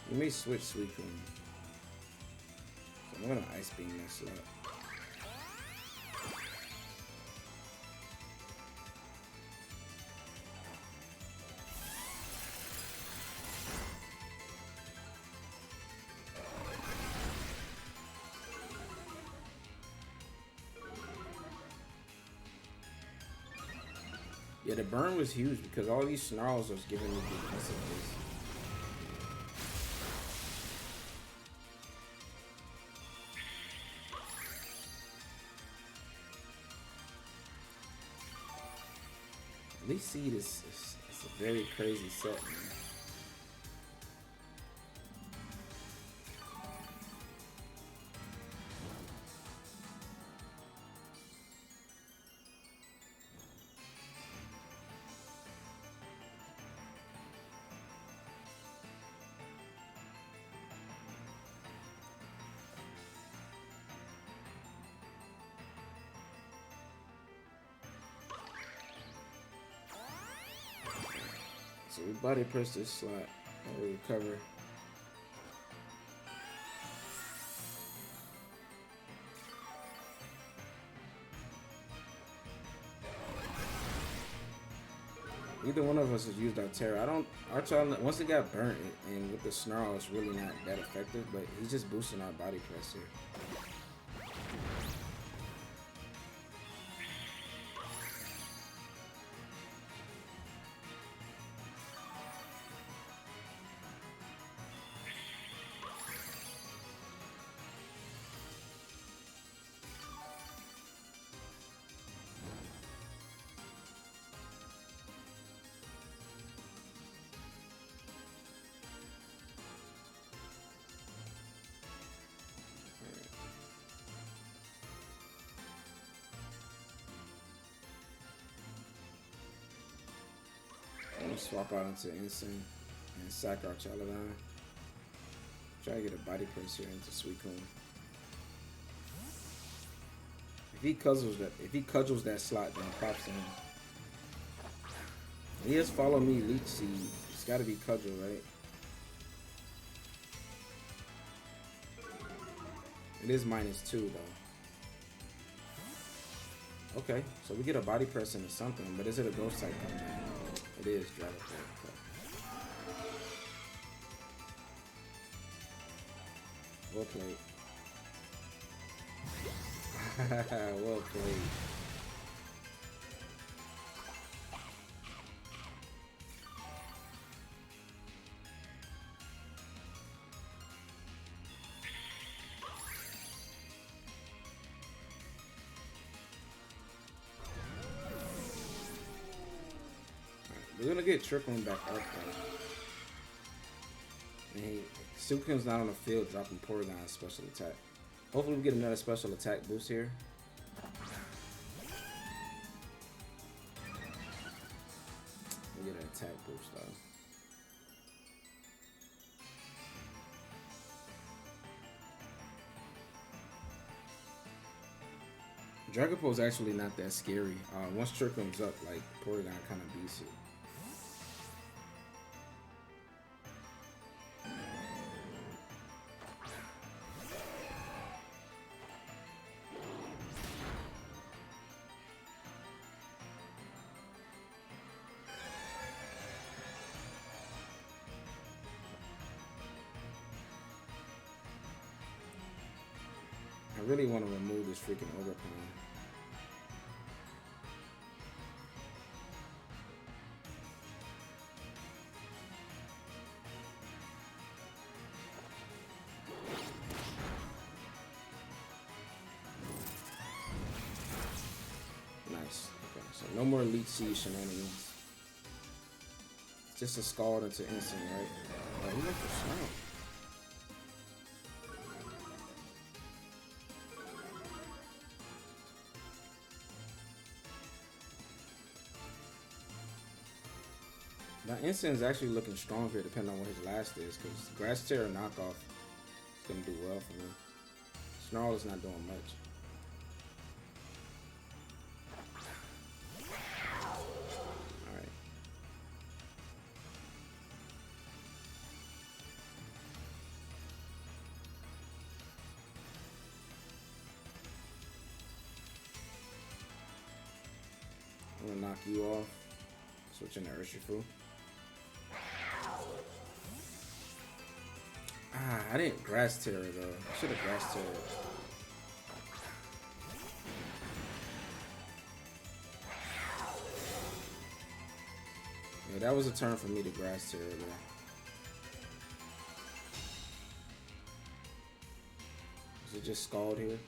We may switch Suicune. So I'm gonna Ice Beam this up. Yeah, the burn was huge because all these snarls was giving me the defensive boost. Leech Seed is a very crazy set, man. So we body press this slot and we recover. Either one of us has used our Tera. Our child, once it got burnt and with the snarl, it's really not that effective, but he's just boosting our body press here. Let's swap out into Incin and sack Archaludon. Try to get a body press here into Suicune. If he cudgels that slot, then props to him. He has follow me Leech Seed. It's gotta be cudgel, right? It is -2 though. Okay, so we get a body press into something, but is it a ghost type coming in? It is Dragon Ball. Okay. Well played. Well played. We're gonna get Trickling back up though. And Suicune's not on the field dropping Porygon special attack. Hopefully we get another special attack boost here. We get an attack boost though. Dragapult's actually not that scary. Once Trickling's up, like Porygon kind of beats it. I really want to remove this freaking Ogerpon. Nice. Okay, so no more Leech Seed shenanigans. It's just a Scald into Instinct, right? Oh, he went for Snow. Now, Instant is actually looking strong here, depending on what his last is, because Grass Tera knockoff is going to do well for me. Snarl is not doing much. Alright. I'm going to knock you off. Switch into Urshifu. I didn't Grass Tera though. I should have Grass Tera. Yeah, that was a turn for me to Grass Tera there. Is it just Scald here?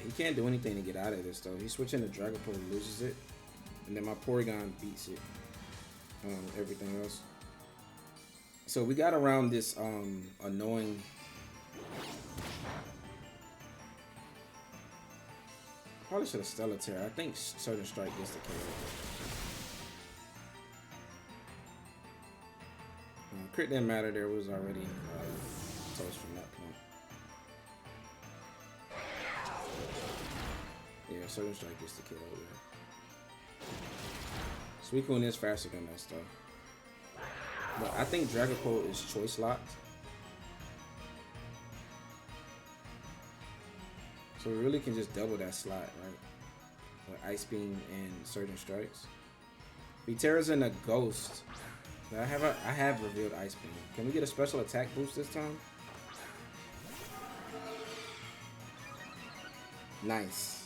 He can't do anything to get out of this though. He's switching to Dragapult, loses it, and then my Porygon beats it. Everything else. So we got around this annoying. Probably should have Stellar Tera. I think Certain Strike gets the KO. Crit didn't matter. There was already toast from that point. Yeah, Certain Strike gets the kill over there. Suicune is faster than us though. But I think Dragapult is choice locked. So we really can just double that slot, right? With Ice Beam and Certain Strikes. Tera's in a Ghost. I have revealed Ice Beam. Can we get a special attack boost this time? Nice.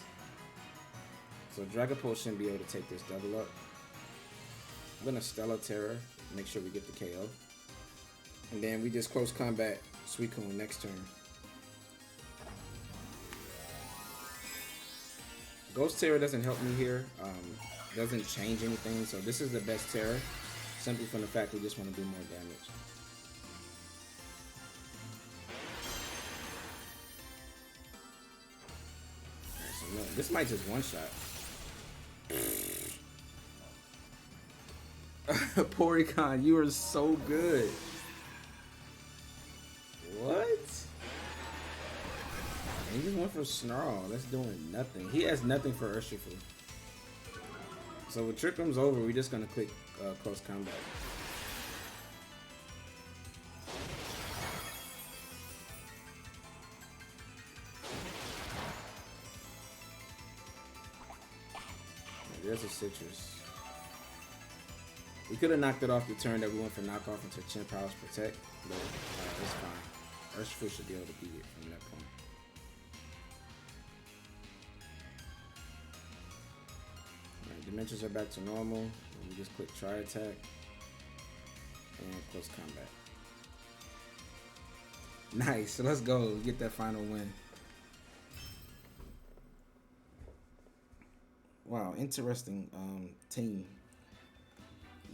So Dragapult shouldn't be able to take this double up. I'm gonna Stellar Tera, make sure we get the KO. And then we just close combat Suicune next turn. Ghost Tera doesn't help me here. Doesn't change anything. So this is the best Tera, simply from the fact we just want to do more damage. Right, so no, this might just one shot. Porygon, you are so good. What? He just went for Snarl. That's doing nothing. He has nothing for Urshifu. So with Trick Room's over, we're just gonna click close combat. There's a Sitrus. We could have knocked it off the turn that we went for knockoff into Chin Powers Protect, but it's fine. Urshifu should be able to beat it from that point. Alright, dimensions are back to normal. We just click Try Attack and close combat. Nice, so let's go. Get that final win. Wow, interesting team.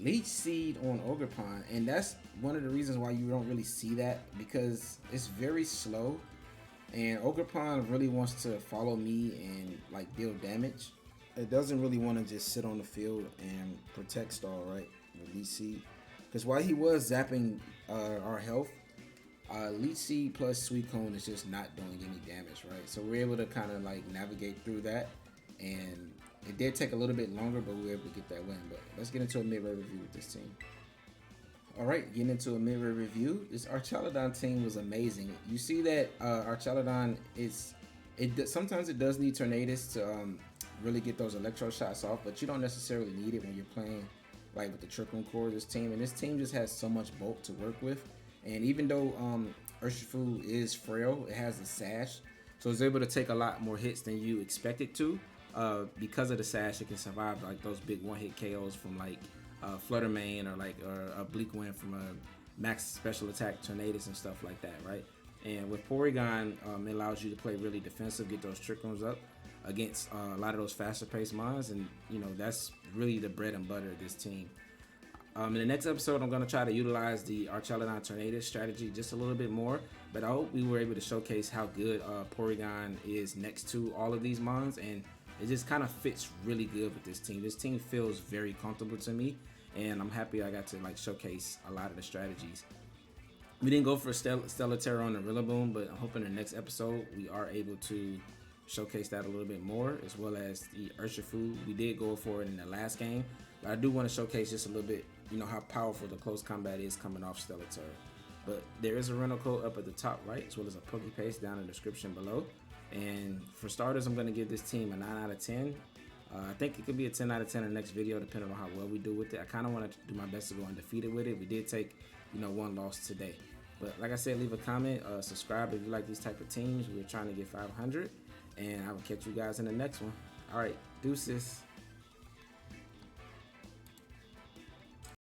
Leech Seed on Ogerpon, and that's one of the reasons why you don't really see that, because it's very slow, and Ogerpon really wants to follow me and like deal damage. It doesn't really want to just sit on the field and protect stall, right, with Leech Seed, because while he was zapping our health, Leech Seed plus Sweet Cone is just not doing any damage, right? So we're able to kind of like navigate through that, and it did take a little bit longer, but we were able to get that win. But let's get into a mid-road review with this team. All right, getting into a mid-road review. This Archaludon team was amazing. You see that Archaludon sometimes it does need Tornadus to really get those electro shots off, but you don't necessarily need it when you're playing like with the Trick Room core of this team. And this team just has so much bulk to work with. And even though Urshifu is frail, it has the Sash, so it's able to take a lot more hits than you expect it to. Because of the Sash, it can survive like those big one-hit KOs from like Flutter Mane or like a Bleak Wind from a max special attack Tornadus and stuff like that, right? And with Porygon, it allows you to play really defensive, get those Trick Rooms up against a lot of those faster-paced mons, and you know that's really the bread and butter of this team. In the next episode, I'm going to try to utilize the Archaludon Tornadus strategy just a little bit more, but I hope we were able to showcase how good Porygon is next to all of these mons, and it just kind of fits really good with this team. This team feels very comfortable to me, and I'm happy I got to like showcase a lot of the strategies. We didn't go for Stellar Tera on the Rillaboom, but I'm hoping in the next episode we are able to showcase that a little bit more, as well as the Urshifu. We did go for it in the last game, but I do want to showcase just a little bit, you know, how powerful the close combat is coming off Stellar Tera. But there is a rental code up at the top right, as well as a Pokepaste down in the description below. And for starters, I'm going to give this team a 9 out of 10. I think it could be a 10 out of 10 in the next video, depending on how well we do with it. I kind of want to do my best to go undefeated with it. We did take, you know, one loss today. But like I said, leave a comment, subscribe if you like these type of teams. We're trying to get 500, and I will catch you guys in the next one. All right, deuces.